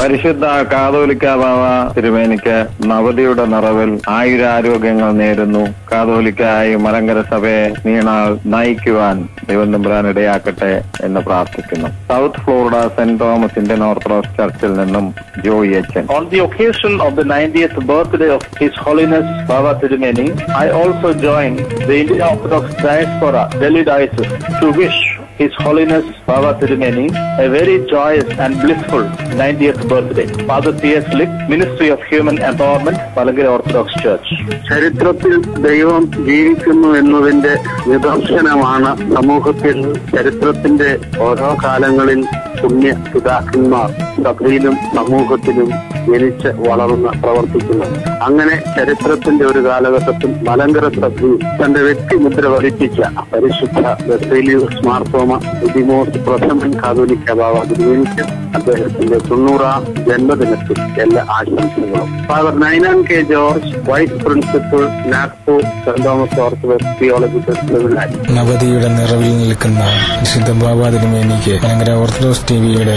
പരിശുദ്ധ കാതോലിക്ക ബാവ തിരുമേനിക്ക് നവതിയുടെ നിറവിൽ ആയുരാരോഗ്യങ്ങൾ നേരുന്നു. കാതോലിക്കായി മലങ്കര സഭയെ നീണാൾ നയിക്കുവാൻ ദൈവം തമ്പുരാൻ ഇടയാക്കട്ടെ എന്ന് പ്രാർത്ഥിക്കുന്നു. South Florida Saint Thomas Indian Orthodox ചർച്ചിൽ നിന്നും Joy എച്ചൻ. On the occasion of the 90th birthday of His Holiness Baba Tirumeni, I also join the Indian Orthodox Diaspora Delhi Diocese to wish His Holiness Baba Tirumeni a very joyous and blissful 90th birthday. Father T.S. Lick, Ministry of Human Empowerment, Malankara Orthodox Church. ചരിത്രത്തിൽ ദൈവം ജീവിക്കുന്നു എന്നതിന്റെ നിദർശനമാണ് സമൂഹത്തിൽ ചരിത്രത്തിന്റെ ഓരോ കാലങ്ങളിൽ പുണ്യ പിതാക്കന്മാർ സഭയിലും സമൂഹത്തിലും ജനിച്ച് വളർന്ന് പ്രവർത്തിക്കുന്നത്. അങ്ങനെ ചരിത്രത്തിന്റെ ഒരു കാലഘട്ടത്തിൽ മലങ്കര സഭയിൽ തന്റെ വ്യക്തിമുദ്ര പതിപ്പിച്ച പരിശുദ്ധ ബസേലിയോസ് മാർത്തോമ ദിദിമോസ് പ്രഥമൻ കാതോലിക്ക ബാവ തിരുമേനിക്ക് അദ്ദേഹത്തിന്റെ 90ാം ജന്മദിനത്തിൽ എല്ലാ ആശംസകളും. Father Ninan K George, vice principal, Nagpur Saint Thomas Orthodox theological seminary. നവതിയുടെ നിറവിൽ നിൽക്കുന്ന വിശുദ്ധ ബാബ തിരുമേനിക്ക് മലങ്കര ഓർത്തഡോക്സ് ടിവിയുടെ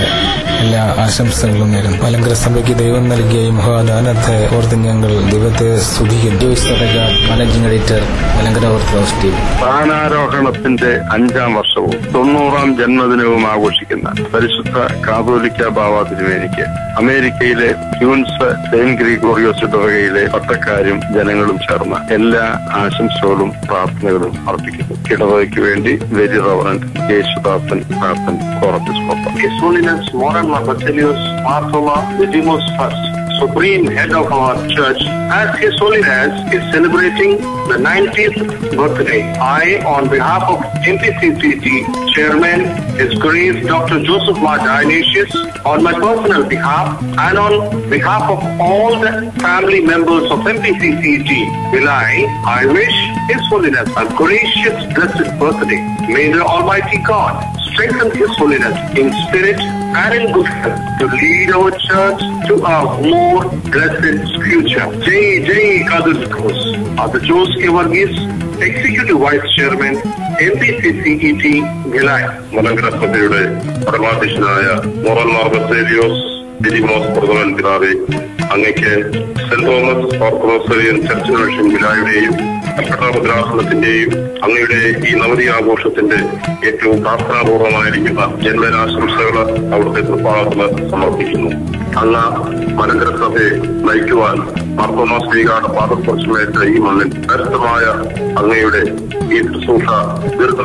എല്ലാ ആശംസകളും നേരുന്നു. മലങ്കര സഭയ്ക്ക് ദൈവം നൽകിയ ഈ മഹാദാനത്തെ ഓർത്ത് ഞങ്ങൾ ദൈവത്തെ സ്തുതിക്കുന്നു. Managing editor, Malankara Orthodox TV. സ്ഥാനാരോഹണത്തിന്റെ 5ാം വർഷവും 90ാം ജന്മദിനവും ആഘോഷിക്കുന്ന പരിശുദ്ധ കാതോലിക്ക ബാവ തിരുമേനിക്ക് അമേരിക്കയിലെ ക്യൂൻസ് സെയിന്റ് ഗ്രിഗോറിയോസ് ഇടവകയിലെ പട്ടക്കാരും ജനങ്ങളും ചേർന്ന എല്ലാ ആശംസകളും പ്രാർത്ഥനകളും അർപ്പിക്കുന്നു. ഇടവകയ്ക്ക് വേണ്ടി വെരി റവറന്റ് യേശുദാസൻ പ്രാർത്ഥന Corepiscopa. His Holiness Moran Basilius Marthoma Didymus I, Supreme Head of our Church, as His Holiness is celebrating the 90th birthday, I, on behalf of MPCCT Chairman, His Grace Dr. Joseph Mar Dionysius, on my personal behalf and on behalf of all the family members of MPCCT Vilai, I wish His Holiness a gracious, blessed birthday. May the Almighty God strengthen His Holiness in spirit and in good health to lead our church to a more blessed future. Jai Jai Kaduskos. The Jose Varghese, Executive Vice Chairman, MPCCET Vilai. Malankara സഭയുടെ പരമാധ്യക്ഷനായ മോറൻ മാർ ബസേലിയോസ് ദിദിമോസ് പ്രഥമൻ പിതാവേ, അങ്ങയ്ക്ക് Saint Thomas Orthodox church mission വിലായുടെയും ഭദ്രാസനത്തിന്റെയും അങ്ങയുടെ ഈ നവതി ആഘോഷത്തിന്റെ ഏറ്റവും പ്രാർത്ഥനാപൂർവമായിരിക്കുന്ന ജന്മദിനാശംസകൾ അവിടുത്തെ തൃപ്പാദത്തിൽ സമർപ്പിക്കുന്നു. അങ്ങ് മലങ്കര സഭയെ നയിക്കുവാൻ മാർത്തോമാ ശ്രീകാട് പാദസ്പർശമേറ്റ ഈ മണ്ണിൽ വ്യക്തമായ അങ്ങയുടെ ഈ ശുശ്രൂഷ ദീർഘ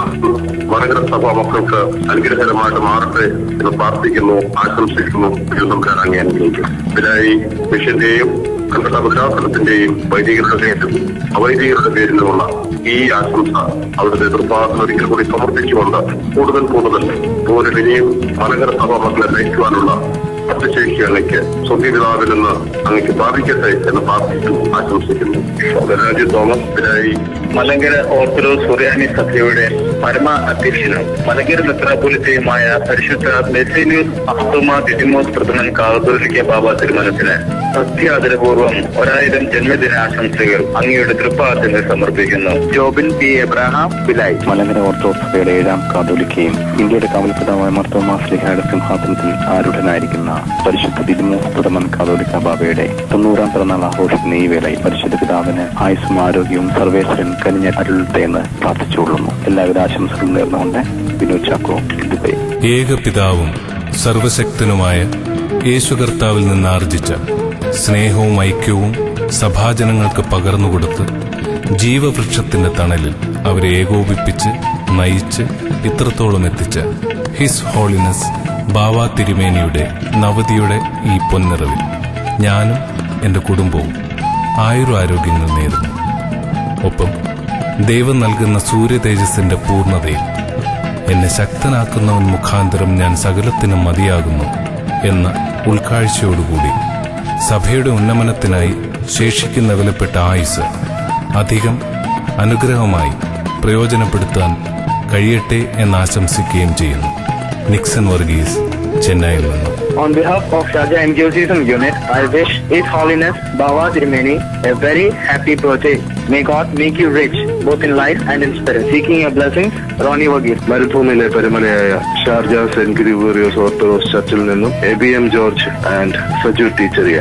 മലങ്കര സഭാ മക്കൾക്ക് അനുഗ്രഹകരമായിട്ട് മാറട്ടെ എന്ന് പ്രാർത്ഥിക്കുന്നു, ആശംസിക്കുന്നു. ദൈവം അങ്ങേ അനുഗ്രഹിക്കും. ഇതിനായി മിഷന്റെയും കന്നഡ ഭദ്രാസനത്തിന്റെയും വൈദികരുടെ അവൈദികരുടെ പേരിലുമുള്ള ഈ ആശംസ അവിടുത്തെ തൃപ്പാദത്തിൽ ഒരിക്കൽ കൂടി സമർപ്പിച്ചുകൊണ്ട് കൂടുതൽ പോരിനെയും മലങ്കര സഭാ മക്കളെ നയിക്കുവാനുള്ള ശക്തി അങ്ങയ്ക്ക് സ്വന്തപിതാവിൽ നിന്ന് അങ്ങയ്ക്ക് പ്രാപിക്കട്ടെ എന്ന് പ്രാർത്ഥിക്കുന്നു, ആശംസിക്കുന്നു. രാജു തോമസ് ഇതിനായി മലങ്കര ഓർത്തഡോക്സ് സുറിയാനി സഭയുടെ പരമ അധ്യക്ഷനും മലങ്കര മെത്രാപ്പൊലീത്തയുമായ പരിശുദ്ധ ബസേലിയോസ് മാർത്തോമാ ദിദിമോസ് പ്രഥമൻ കാതോലിക്ക ബാബ തിരുമനത്തിന് ഭക്തിയാദരപൂർവ്വം 1000 ജന്മദിനാശംസകൾ അങ്ങയുടെ തൃപ്പാദത്തിൽ സമർപ്പിക്കുന്നു. ജോബിൻ പി എബ്രഹാം, വിലായ്. മലങ്കര ഓർത്തഡോക്സ് സഭയുടെ 7ാം കാതോലിക്കയും ഇന്ത്യയുടെ കാവൽപിതാവായ മാർത്തോമാ ശ്ലീഹായുടെ സിംഹാസനത്തിൽ ആരൂഢനായിരിക്കുന്ന പരിശുദ്ധ ദിദിമോസ് പ്രഥമൻ കാതോലിക്ക ബാബയുടെ 90ാം പിറന്നാൾ ആഘോഷിക്കുന്ന ഈ വേളയിൽ പരിശുദ്ധ പിതാവിന് ആയുസ്സും ആരോഗ്യവും സർവേശ്വരൻ കനിഞ്ഞ അരുളട്ടെ എന്ന് പ്രാർത്ഥിച്ചുകൊള്ളുന്നു. എല്ലാവിധ ആശംസകളും നേർന്നുകൊണ്ട് വിനോദ് ചാക്കോ, ദുബൈ. ഏകപിതാവും സർവശക്തനുമായ യേശു കർത്താവിൽ നിന്ന് ആർജിച്ച സ്നേഹവും ഐക്യവും സഭാജനങ്ങൾക്ക് പകർന്നുകൊടുത്ത് ജീവവൃക്ഷത്തിന്റെ തണലിൽ അവരെ ഏകോപിപ്പിച്ച് നയിച്ച് ഇത്രത്തോളം എത്തിച്ച ഹിസ് ഹോളിനസ് ബാവ തിരുമേനിയുടെ നവതിയുടെ ഈ പൊൻനിറവിൽ ഞാനും എന്റെ കുടുംബവും ആയുരാരോഗ്യങ്ങൾ നേരുന്നു. ഒപ്പം ദൈവം നൽകുന്ന സൂര്യതേജസ്സിന്റെ പൂർണ്ണതയിൽ എന്നെ ശക്തനാക്കുന്നവൻ മുഖാന്തരം ഞാൻ സകലത്തിനും മതിയാകുന്നു എന്ന ഉൾക്കാഴ്ചയോടുകൂടി സഭയുടെ ഉന്നമനത്തിനായി ശേഷിക്കുന്ന വിലപ്പെട്ട ആയുസ് അധികം അനുഗ്രഹമായി പ്രയോജനപ്പെടുത്താൻ കഴിയട്ടെ എന്ന് ആശംസിക്കുകയും ചെയ്യുന്നു. നിക്സൺ വർഗീസ്, ചെന്നൈയിൽ നിന്നും. On behalf of Sharjah Angiocism Unit, I wish His Holiness Baba Tirumeni a very happy birthday. May God make you rich, both in life and in spirit. Seeking your blessings, Ronnie Verghese. മരുഭൂമിയിലെ പരിമലയായ Sharjah Saint Gregorios Orthodox ചർച്ചിൽ നിന്നും ABM George and Saju ടീച്ചറിയ.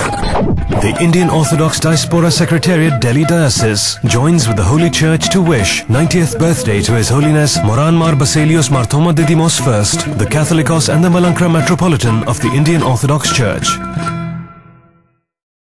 The Indian Orthodox Diaspora Secretariat Delhi Diocese joins with the Holy Church to wish 90th birthday to His Holiness Moran Mar Baselios Marthoma Didymos I, the Catholicos and the Malankara Metropolitan of the Indian Orthodox Church.